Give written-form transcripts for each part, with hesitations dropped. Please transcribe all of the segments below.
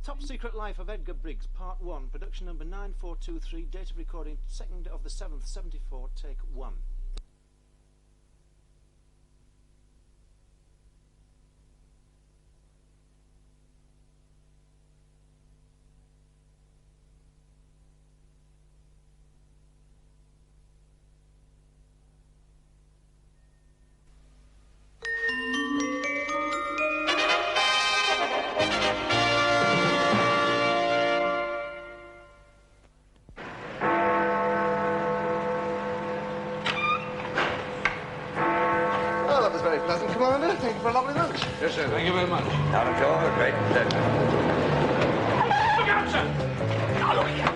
Top Secret Life of Edgar Briggs, Part 1, production number 9423, date of recording 2nd of the 7th, 74, take 1. Pleasant, Commander. Thank you for a lovely lunch. Yes, sir. Thank you very much. Not at all. A great pleasure. Look out, sir! Now, look here.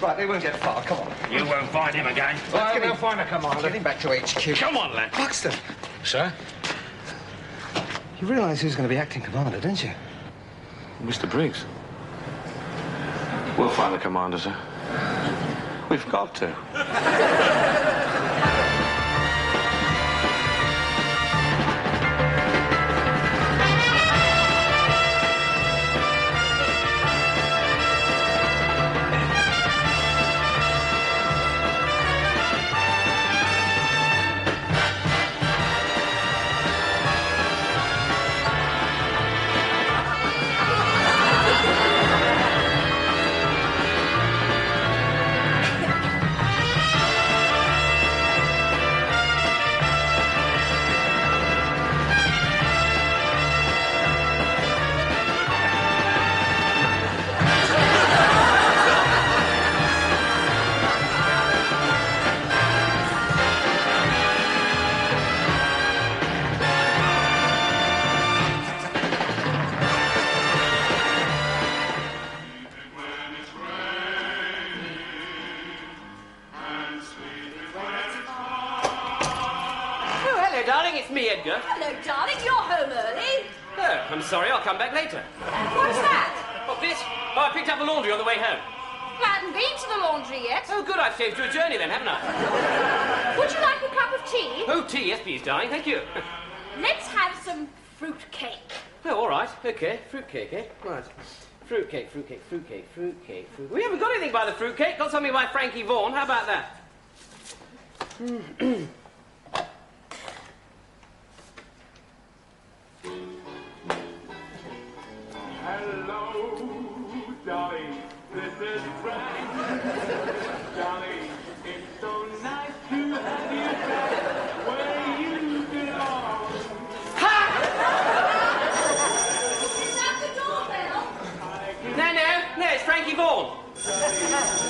Right, they won't get far. Come on. You won't find him again. Let's get him. We'll find the commander. Get him back to HQ. Come on, lad. Buxton. Sir? You realise who's going to be acting commander, don't you? Mr. Briggs. We'll find the commander, sir. We've got to. Darling, it's me, Edgar. Hello, darling. You're home early. Oh, I'm sorry. I'll come back later. What's that? What, this? Oh, I picked up the laundry on the way home. You haven't been to the laundry yet. Oh, good. I've saved you a journey then, haven't I? Would you like a cup of tea? Oh, tea. Yes, please, darling. Thank you. Let's have some fruit cake. Oh, all right. OK. Fruitcake, eh? Right. Fruitcake. We haven't got anything by the fruitcake. Got something by Frankie Vaughan. How about that? Hello, darling, this is Frank. Darling, it's so nice to have you back where you belong. Is that the doorbell? No, it's Frankie Vaughan.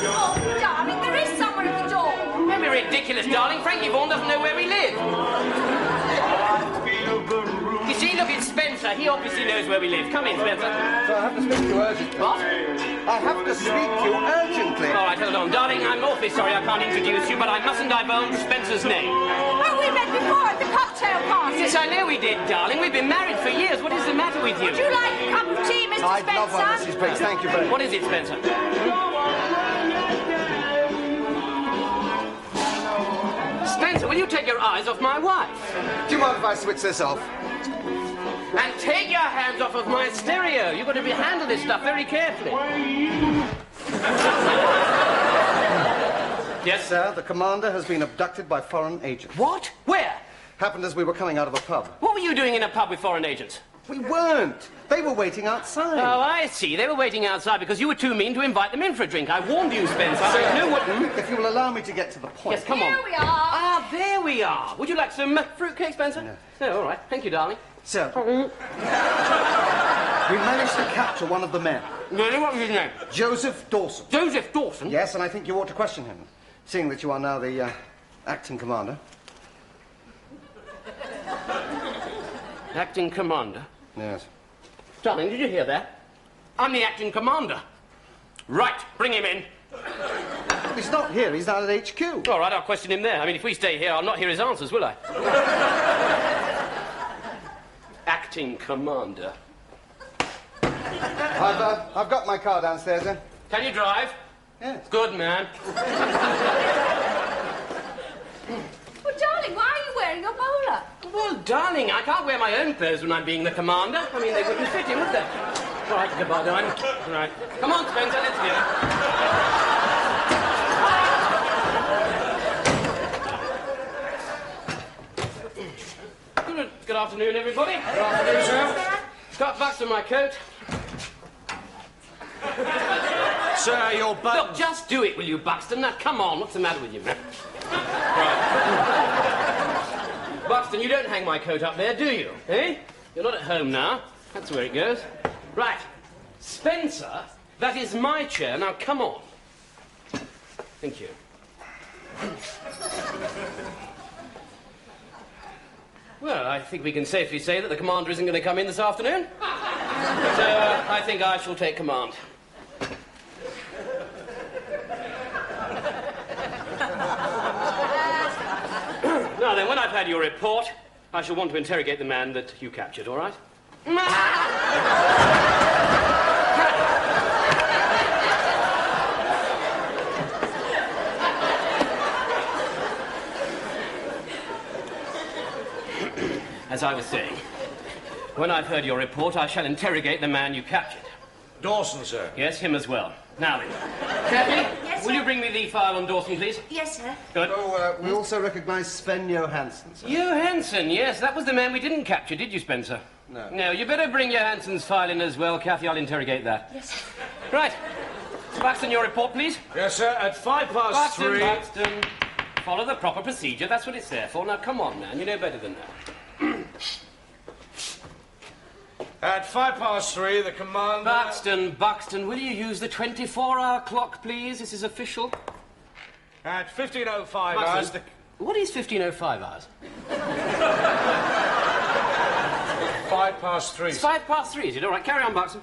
Oh, darling, there is someone at the door. Don't be ridiculous, darling. Frankie Vaughan doesn't know where we live. You see, look, it's Spencer. He obviously knows where we live. Come in, Spencer. So I have to speak to you urgently. What? I have to speak to you urgently. All right, hold on. Darling, I'm awfully sorry I can't introduce you, but I mustn't divulge Spencer's name. Oh, we met before at the cocktail party. Yes, I know we did, darling. We've been married for years. What is the matter with you? Would you like a cup of tea, Mr. I'd Spencer? love one, Mrs. Briggs. Thank you very much. What is it, Spencer? Spencer, will you take your eyes off my wife? Do you mind if I switch this off? And take your hands off of my stereo. You've got to handle this stuff very carefully. Yes, sir? Sir, the commander has been abducted by foreign agents. What? Where? Happened as we were coming out of a pub. What were you doing in a pub with foreign agents? We weren't. They were waiting outside. Oh, I see. They were waiting outside because you were too mean to invite them in for a drink. I warned you, Spencer. I knew what... If you will allow me to get to the point. Yes, come on. Here we are. Ah, there we are. Would you like some fruitcake, Spencer? No. No, all right. Thank you, darling. Sir, we managed to capture one of the men. Really? What was his name? Joseph Dawson. Joseph Dawson? Yes, and I think you ought to question him, seeing that you are now the acting commander. Acting commander? Yes. Darling, did you hear that? I'm the acting commander. Right, bring him in. He's not here, he's down at HQ. All right, I'll question him there. I mean, if we stay here, I'll not hear his answers, will I? acting commander. I've got my car downstairs, then. Can you drive? Yes. Good man. Well, darling, why are you wearing a bowler? Well, darling, I can't wear my own clothes when I'm being the commander. I mean, they wouldn't fit in, would they? All right, goodbye, darling. All right. Come on, Spencer, let's go. Good afternoon, everybody. Good afternoon, sir. Got Buxton my coat. Sir, your buttons... Look, just do it, will you, Buxton? Now, come on, what's the matter with you, man? Right. Buxton, you don't hang my coat up there, do you? Eh? You're not at home now. That's where it goes. Right. Spencer, that is my chair. Now, come on. Thank you. Well, I think we can safely say that the commander isn't going to come in this afternoon. So, I think I shall take command. Now then, when I've had your report, I shall want to interrogate the man that you captured, all right? As I was saying, when I've heard your report, I shall interrogate the man you captured. Dawson, sir. Yes, him as well. Now then, Kathy, Yes, will sir? you bring me the file on Dawson, please? Yes, sir. Good. Oh, we also recognise Sven Johansson, sir. Johansson, yes, that was the man we didn't capture, did you, Spencer? No. No, you better bring Johansson's file in as well, Kathy. I'll interrogate that. Yes, sir. Right. Buxton, your report, please. Yes, sir. At 3:05. Buxton. Follow the proper procedure. That's what it's there for. Now, come on, man. You know better than that. At 3:05, the commander... Buxton, will you use the 24-hour clock, please? This is official. At 15:05 Buxton, hours, the... what is 15:05 hours? 3:05. It's 3:05, is it? All right, carry on, Buxton.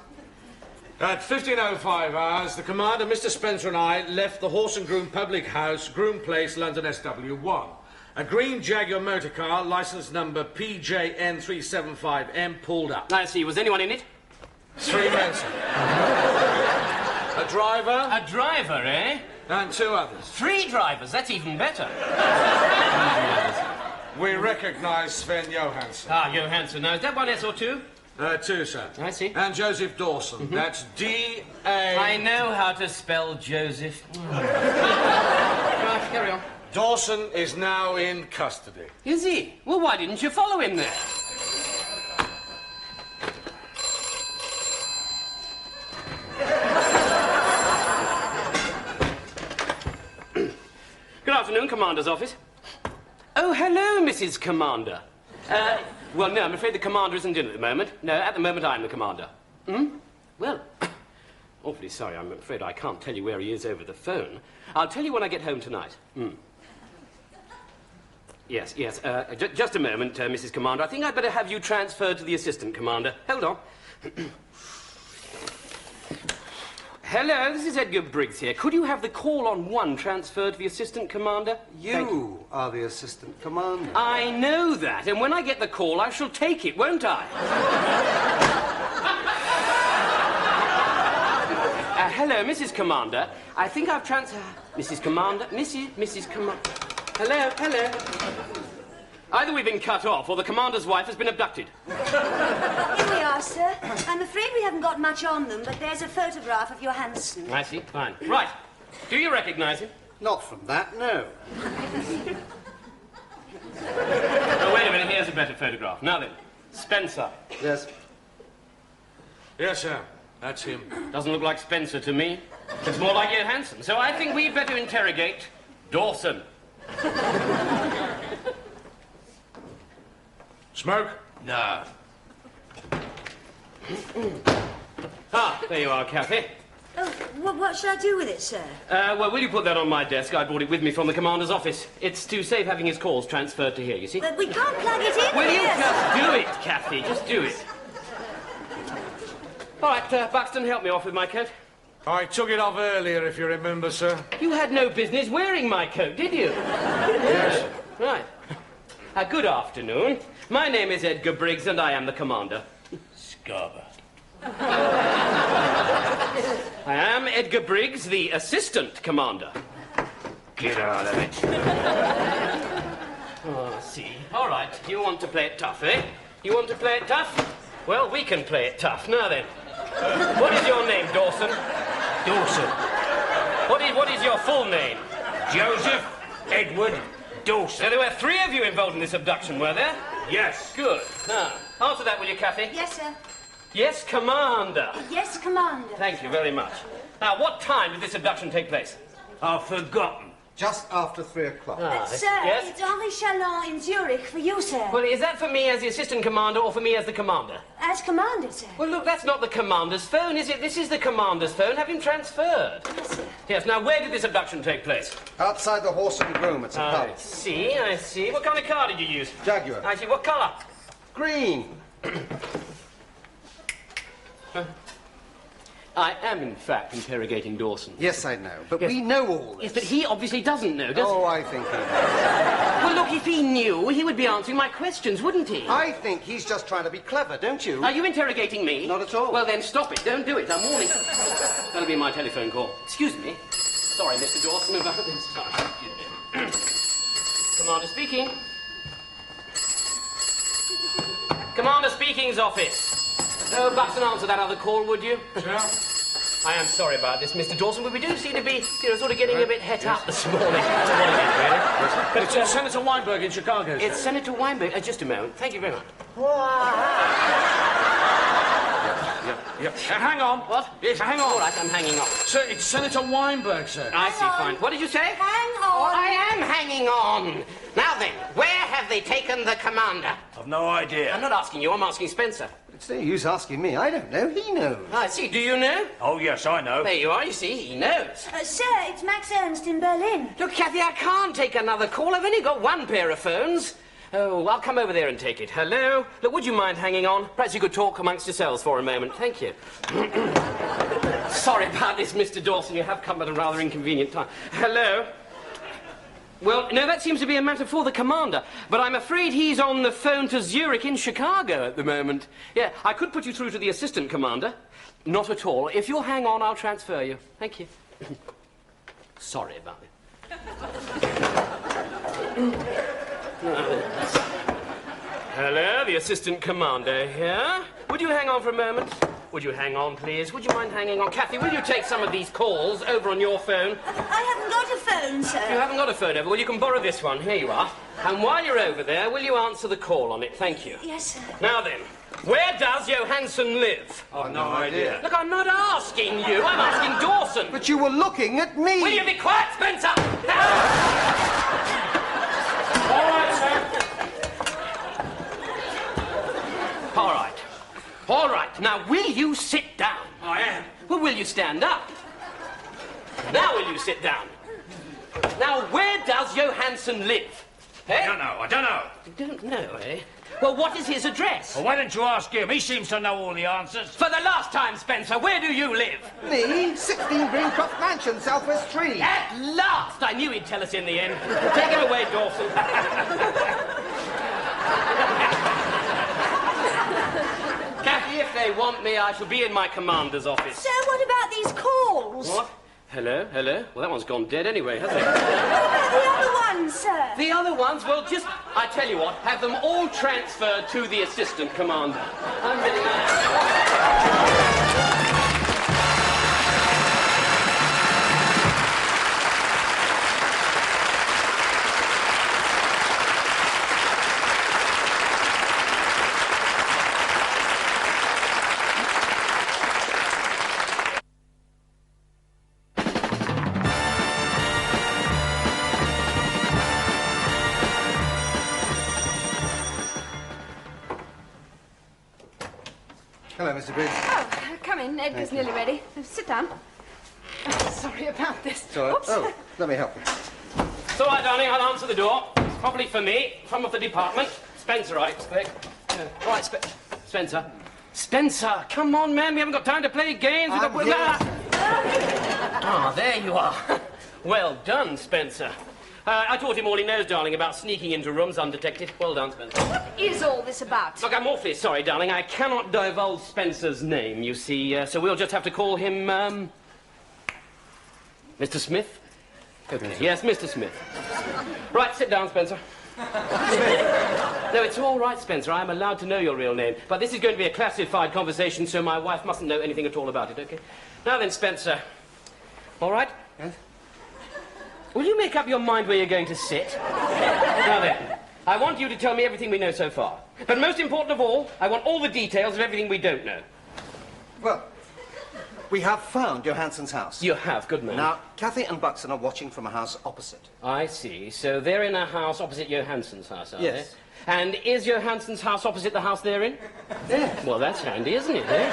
At 15:05 hours, the commander, Mr. Spencer, and I left the Horse and Groom Public House, Groom Place, London SW1. A green Jaguar motor car, licence number PJN375M, pulled up. I see. Was anyone in it? 3 men, sir. A driver... A driver, eh? and 2 others. 3 drivers. That's even better. We recognise Sven Johansson. Ah, Johansson. Now, is that one S or 2? 2, sir. I see. And Joseph Dawson. That's D-A... I know how to spell Joseph. Right, carry on. Dawson is now in custody. Is he? Well, why didn't you follow him there? Good afternoon, Commander's office. Oh, hello, Mrs. Commander. Well, no, I'm afraid the Commander isn't in at the moment. No, at the moment I'm the Commander. Well, awfully sorry, I'm afraid I can't tell you where he is over the phone. I'll tell you when I get home tonight. Yes. Just a moment, Mrs. Commander. I think I'd better have you transferred to the Assistant Commander. Hold on. Hello, this is Edgar Briggs here. Could you have the call on 1 transferred to the Assistant Commander? You are the Assistant Commander. I know that, and when I get the call, I shall take it, won't I? Hello, Mrs. Commander. I think I've Mrs. Commander? Mrs. Commander. Hello. Either we've been cut off, or the Commander's wife has been abducted. Here we are, sir. I'm afraid we haven't got much on them, but there's a photograph of Johansson. I see. Fine. Right. Do you recognise him? Not from that, no. Oh, wait a minute. Here's a better photograph. Now then. Spencer. Yes. Yes, sir. That's him. Doesn't look like Spencer to me. It's more like Johansson. So I think we'd better interrogate Dawson. Smoke? No. Ah, there you are, Kathy. Oh, what should I do with it, sir? Well, will you put that on my desk? I brought it with me from the Commander's office. It's to save having his calls transferred to here, you see? But we can't plug it in Will you here, just sir. do it, Kathy? Just do it. All right, Buxton, help me off with my coat. I took it off earlier, if you remember, sir. You had no business wearing my coat, did you? Yes. Right. Good afternoon. My name is Edgar Briggs, and I am the commander. Scarber. I am Edgar Briggs, the assistant commander. Get out of it. Oh, I see. All right, you want to play it tough, eh? You want to play it tough? Well, we can play it tough. Now then. What is your name, Dawson? Dawson. What is your full name? Joseph Edward Dawson. So there were 3 of you involved in this abduction, were there? Yes. Good. Now, answer that, will you, Kathy? Yes, sir. Yes, Commander. Yes, Commander. Thank you very much. Now, what time did this abduction take place? I've forgotten. Just after 3 o'clock. Sir, yes? it's Henri Chalon in Zurich for you, sir. Well, is that for me as the assistant commander or for me as the commander? As Commander, sir. Well, look, that's not the commander's phone, is it? This is the commander's phone. Have him transferred. Yes, sir. Yes, now, where did this abduction take place? Outside the Horse and Groom, it's a I pub. see, I see. What kind of car did you use? Jaguar. I see. What colour? Green. I am, in fact, interrogating Dawson. Yes, I know, but Yes. we know all this. Yes, but he obviously doesn't know, does Oh, I think he does. he? Well, look, if he knew, he would be answering my questions, wouldn't he? I think he's just trying to be clever, don't you? Are you interrogating me? Not at all. Well, then stop it. Don't do it. I'm warning you. That'll be my telephone call. Excuse me. Sorry, Mr. Dawson, about this time. Commander speaking. Commander speaking's office. No, Buxton, answer that other call, would you? Sure. I am sorry about this, Mr. Dawson, but we do seem to be, sort of getting a bit het up this morning. That's what it is, really. But it's Senator Weinberg in Chicago, sir. It's Senator Weinberg. Just a moment. Thank you very much. Hang on. What? Yes, hang on. All right, I'm hanging on. Sir, it's Senator Weinberg, sir. I see, fine. What did you say? Hang on. I am hanging on. Now then, where have they taken the commander? I've no idea. I'm not asking you, I'm asking Spencer. It's no use asking me. I don't know. He knows. I see. Do you know? Oh, yes, I know. There you are, you see, he knows. Sir, it's Max Ernst in Berlin. Look, Kathy, I can't take another call. I've only got 1 pair of phones. Oh, I'll come over there and take it. Hello? Look, would you mind hanging on? Perhaps you could talk amongst yourselves for a moment. Thank you. Sorry about this, Mr. Dawson. You have come at a rather inconvenient time. Hello? Well, no, that seems to be a matter for the commander. But I'm afraid he's on the phone to Zurich in Chicago at the moment. Yeah, I could put you through to the assistant commander. Not at all. If you'll hang on, I'll transfer you. Thank you. Sorry about it. Hello, the assistant commander here. Would you hang on for a moment? Would you hang on, please? Would you mind hanging on? Kathy, will you take some of these calls over on your phone? I haven't got a phone, sir. You haven't got a phone over? Well, you can borrow this one. Here you are. And while you're over there, will you answer the call on it? Thank you. Yes, sir. Now then, where does Johansson live? I've no idea. Look, I'm not asking you. I'm asking Dawson. But you were looking at me. Will you be quiet, Spencer? All right, sir. All right. All right. Now, will you sit down? I am. Well, will you stand up? Now will you sit down? Now, where does Johansson live? Eh? I don't know. You don't know, eh? Well, what is his address? Well, why don't you ask him? He seems to know all the answers. For the last time, Spencer, where do you live? Me? 16 Greencroft Mansion, Southwest 3. At last! I knew he'd tell us in the end. Take him away, Dawson. Kathy, if they want me, I shall be in my commander's office. Sir, what about these calls? What? Hello? Hello? Well, that one's gone dead anyway, hasn't it? What about the other ones, sir? The other ones, well, just, I tell you what, have them all transferred to the assistant commander. I'm really Hello, Mr. Briggs. Oh, come in. Edgar's nearly ready. Sit down. Oh, sorry about this. It's all right. Oops. Oh, let me help you. It's all right, darling, I'll answer the door. It's probably for me, from of the department. Spencer, I expect. All right, Spencer. Spencer, come on, man, we haven't got time to play games. We've got... I'm here. Ah, there you are. Well done, Spencer. I taught him all he knows, darling, about sneaking into rooms undetected. Well done, Spencer. What is all this about? Look, I'm awfully sorry, darling. I cannot divulge Spencer's name, you see, so we'll just have to call him, Mr. Smith? Okay, yes, Mr. Smith. Right, sit down, Spencer. No, it's all right, Spencer. I'm allowed to know your real name. But this is going to be a classified conversation, so my wife mustn't know anything at all about it, okay? Now then, Spencer. All right? Yes? Will you make up your mind where you're going to sit? Now then, I want you to tell me everything we know so far. But most important of all, I want all the details of everything we don't know. Well, we have found Johansson's house. You have, good man. Now, Kathy and Buxton are watching from a house opposite. I see. So they're in a house opposite Johansson's house, are Yes. they? And is Johansson's house opposite the house they're in? Yeah. Well, that's handy, isn't it, eh?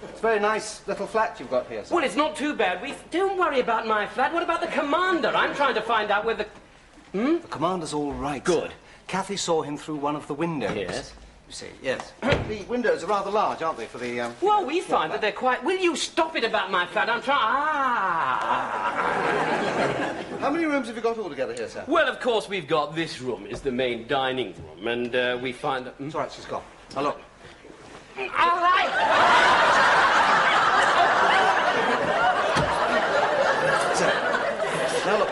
It's a very nice little flat you've got here, sir. Well, it's not too bad. Don't worry about my flat. What about the commander? I'm trying to find out where the... The commander's all right, Good. sir. Kathy saw him through one of the windows. Yes. You see, yes. The windows are rather large, aren't they, for the, Well, we find that they're quite... Will you stop it about my flat? I'm trying... How many rooms have you got altogether here, sir? Well, of course, we've got this room. It's the main dining room, and we find that... It's all right, she's gone. Now, look. All right. Now, look.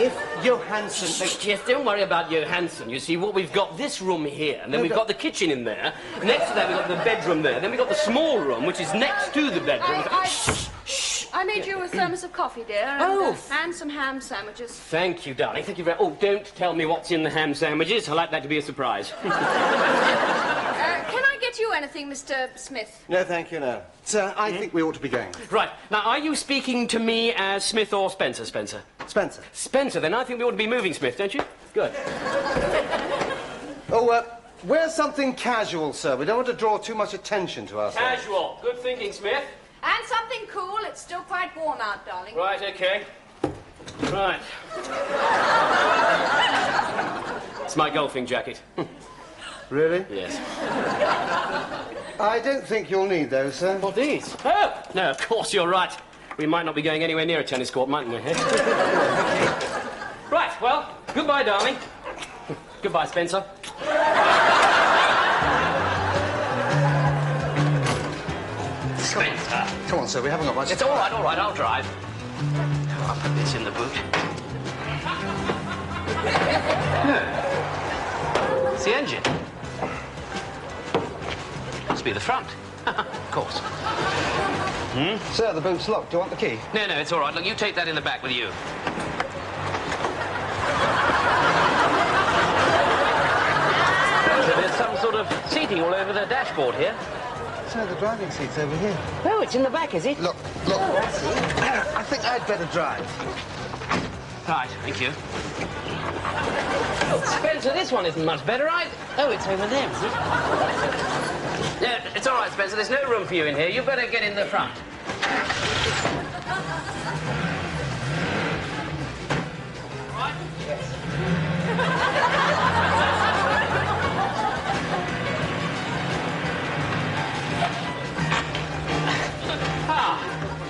If Johansson... Yes, don't worry about Johansson. You see, what we've got this room here, and then we've got the kitchen in there. Next to that, we've got the bedroom there. Then we've got the small room, which is next to the bedroom. I made you a thermos of coffee, dear, and some ham sandwiches. Thank you, darling. Thank you very much. Oh, don't tell me what's in the ham sandwiches. I like that to be a surprise. Can I get you anything, Mr. Smith? No, thank you, no. Sir, I think we ought to be going. Right. Now, are you speaking to me as Smith or Spencer, Spencer? Spencer. Spencer, then I think we ought to be moving, Smith, don't you? Good. Oh, wear something casual, sir. We don't want to draw too much attention to ourselves. Casual. Good thinking, Smith. And something cool. It's still quite warm out, darling. Right, okay. Right. It's my golfing jacket. Really? Yes. I don't think you'll need those, sir. What, these? Oh! No, of course, you're right. We might not be going anywhere near a tennis court, mightn't we? Right, well, goodbye, darling. Goodbye, Spencer. Spencer. Come on, sir, we haven't got much... It's all right, I'll drive. Oh, I'll put this in the boot. It's the engine. Must be the front. Of course. Sir, the boot's locked. Do you want the key? No, it's all right. Look, you take that in the back with you. So there's some sort of seating all over the dashboard here. Sir, the driving seat's over here. Oh, it's in the back, is it? Look. I think I'd better drive. Right, thank you. Oh, Spencer, this one isn't much better, right? Oh, it's over there, is it? No, it's all right, Spencer. There's no room for you in here. You better get in the front. Right? Yes.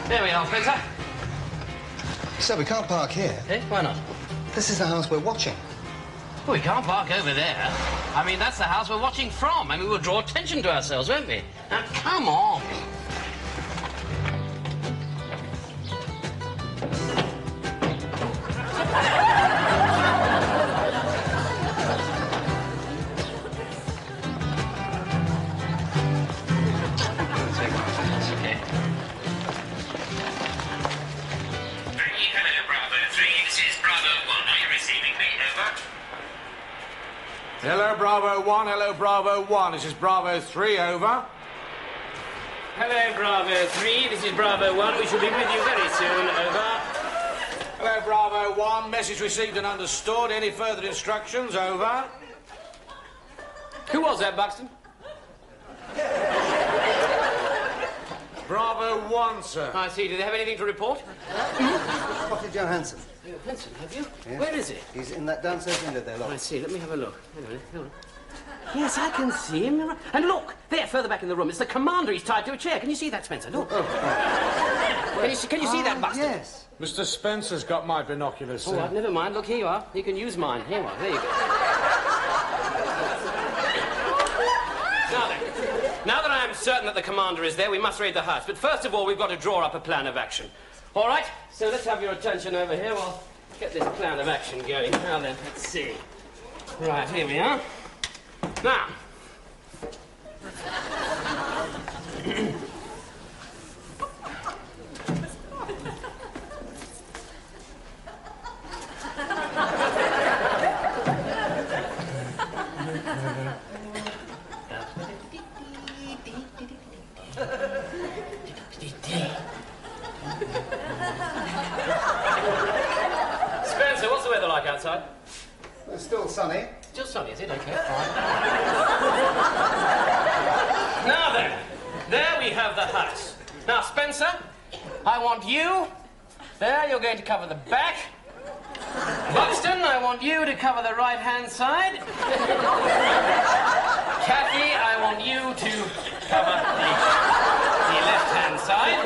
There we are, Spencer. Sir, we can't park here. Eh? Why not? This is the house we're watching. Well, we can't park over there. I mean, that's the house we're watching from. I mean, we'll draw attention to ourselves, won't we? Now, come on. Hello, Bravo 1. Hello, Bravo 1. This is Bravo 3, over. Hello, Bravo 3. This is Bravo 1. We shall be with you very soon, over. Hello, Bravo 1. Message received and understood. Any further instructions, over. Who was that, Buxton? Bravo 1, sir. I see. Do they have anything to report? Spotted Johansson. Johansson, have you? Yes. Where is he? He's in that downstairs window there, look. I see. Let me have a look. Hang on, hold on. Yes, I can see him. And look, there, further back in the room, it's the commander. He's tied to a chair. Can you see that, Spencer? Look. Oh. Can you see that bastard? Yes. Mr. Spencer's got my binoculars, All sir. right, never mind. Look, here you are. You can use mine. Here you are. There you go. Now then, now that I am certain that the commander is there, we must raid the house. But first of all, we've got to draw up a plan of action. All right? So let's have your attention over here. We'll get this plan of action going. Now then, let's see. Right, here we are. Now. Spencer, what's the weather like outside? It's still sunny. Still sunny, is it? Okay, fine. Now then, there we have the house. Now, Spencer, I want you. There, you're going to cover the back. Buxton, I want you to cover the right-hand side. Kathy, I want you to cover the left-hand side.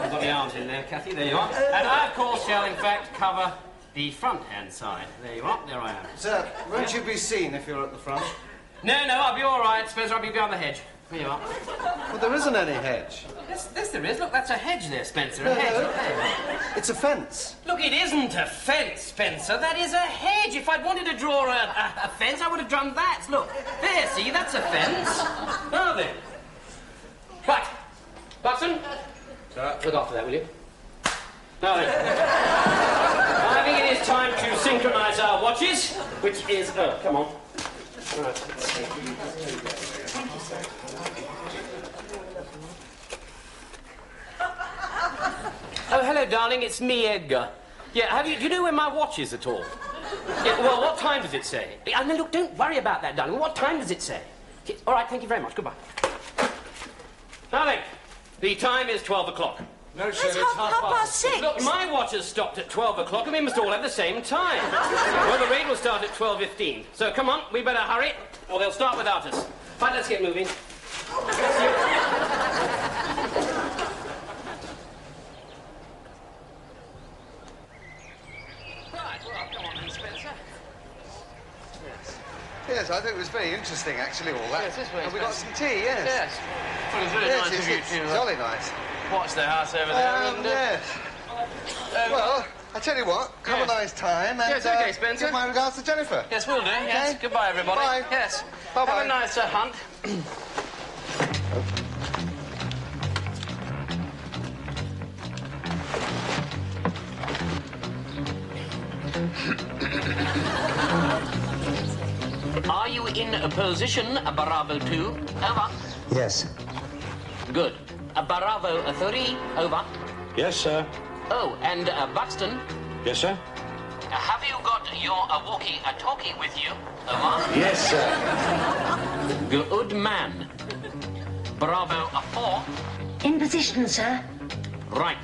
You've got the arms in there, Kathy. There you are. And I, of course, shall, in fact, cover the front-hand side. There you are. There I am. Sir, won't you be seen if you're at the front? No, I'll be all right, Spencer. I'll be behind the hedge. There you are. Well, there isn't any hedge. Yes, there is. Look, that's a hedge there, Spencer. A hedge. Look there. It's a fence. Look, it isn't a fence, Spencer. That is a hedge. If I'd wanted to draw a fence, I would have done that. Look, there, see, that's a fence. Now then. Right. Buxton? Sir? Look after that, will you? Now then. I think it is time to synchronise our watches, which is... Oh, come on. Right, let's see. Thank you, sir. Oh, hello, darling. It's me, Edgar. Yeah, do you know where my watch is at all? Yeah, well, what time does it say? No, look, don't worry about that, darling. What time does it say? All right, thank you very much. Goodbye. Now then, the time is 12 o'clock. No, sir, It's it's half past 6. Look, my watch has stopped at 12 o'clock, and we must all have the same time. Well, the raid will start at 12:15. So come on, we better hurry, or they'll start without us. Right, let's get moving. Right, well, come on then, Spencer. Yes, I think it was very interesting, actually, all that. Yes, it's very And we got some tea, yes. Yes. Well, it's very Yes, nice of you it's to jolly nice. watch the house over there. And, Yes. Well, I tell you what, have Yes. a nice time. And, Yes, okay, Spencer. give my regards to Jennifer. Yes, we'll do. Yes. Okay. Goodbye, everybody. Bye. Yes. Bye-bye. Have a nice hunt. Are you in a position, Bravo 2? Over. Yes. Good. Bravo 3, over. Yes, sir. Oh, and Buxton, Yes, sir. have you got your walkie-talkie with you? Over. Yes, sir. Good man. Bravo 4, In position, sir. right.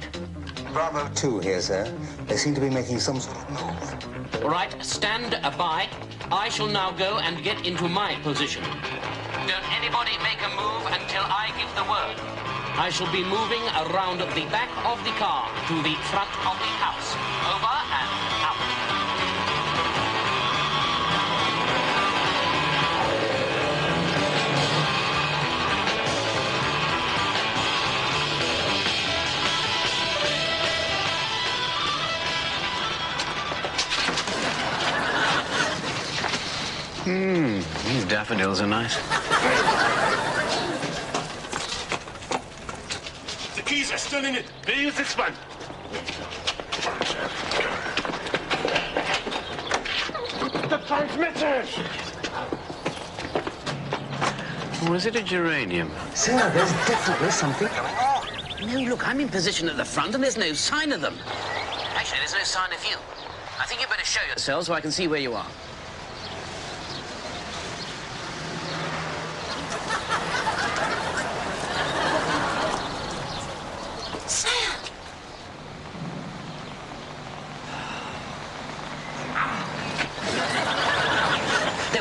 Bravo 2 here, sir. They seem to be making some sort of move. Right, stand by. I shall now go and get into my position. Don't anybody make a move until I give the word. I shall be moving around the back of the car to the front of the house. Over and out. These daffodils are nice. The keys are still in it. They use this one. The transmitters! Was it a geranium? Sir, there's definitely something going on. No, look, I'm in position at the front and there's no sign of them. Actually, there's no sign of you. I think you better show yourselves so I can see where you are.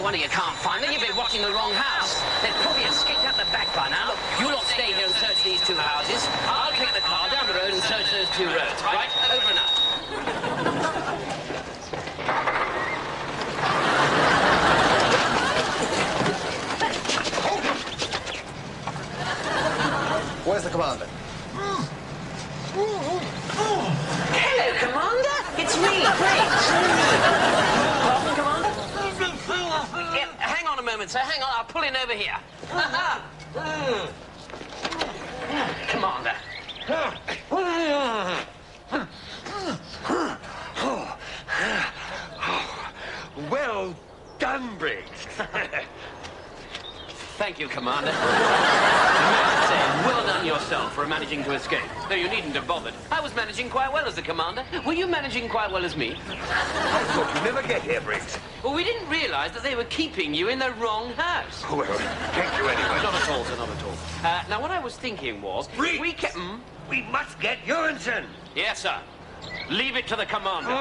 wonder you can't find them. You've been watching the wrong house. They've probably escaped out the back by now. Look, you lot stay here and search these two houses. I'll take the car down the road and search those two roads. Right? Over and out. Where's the commander? Hello, Commander. It's me, Briggs. Pardon, Commander? Yeah, hang on a moment, sir. Hang on. I'll pull in over here. Commander. Well done, Briggs. Thank you, Commander. I must say, well done yourself for managing to escape. Though you needn't have bothered. I was managing quite well as the Commander. Were you managing quite well as me? I thought you'd never get here, Briggs. Well, we didn't realise that they were keeping you in the wrong house. Well, thank you anyway. Not at all, sir, not at all. Now, what I was thinking was... Briggs! We must get Jurgensen. Yes, sir. Leave it to the Commander.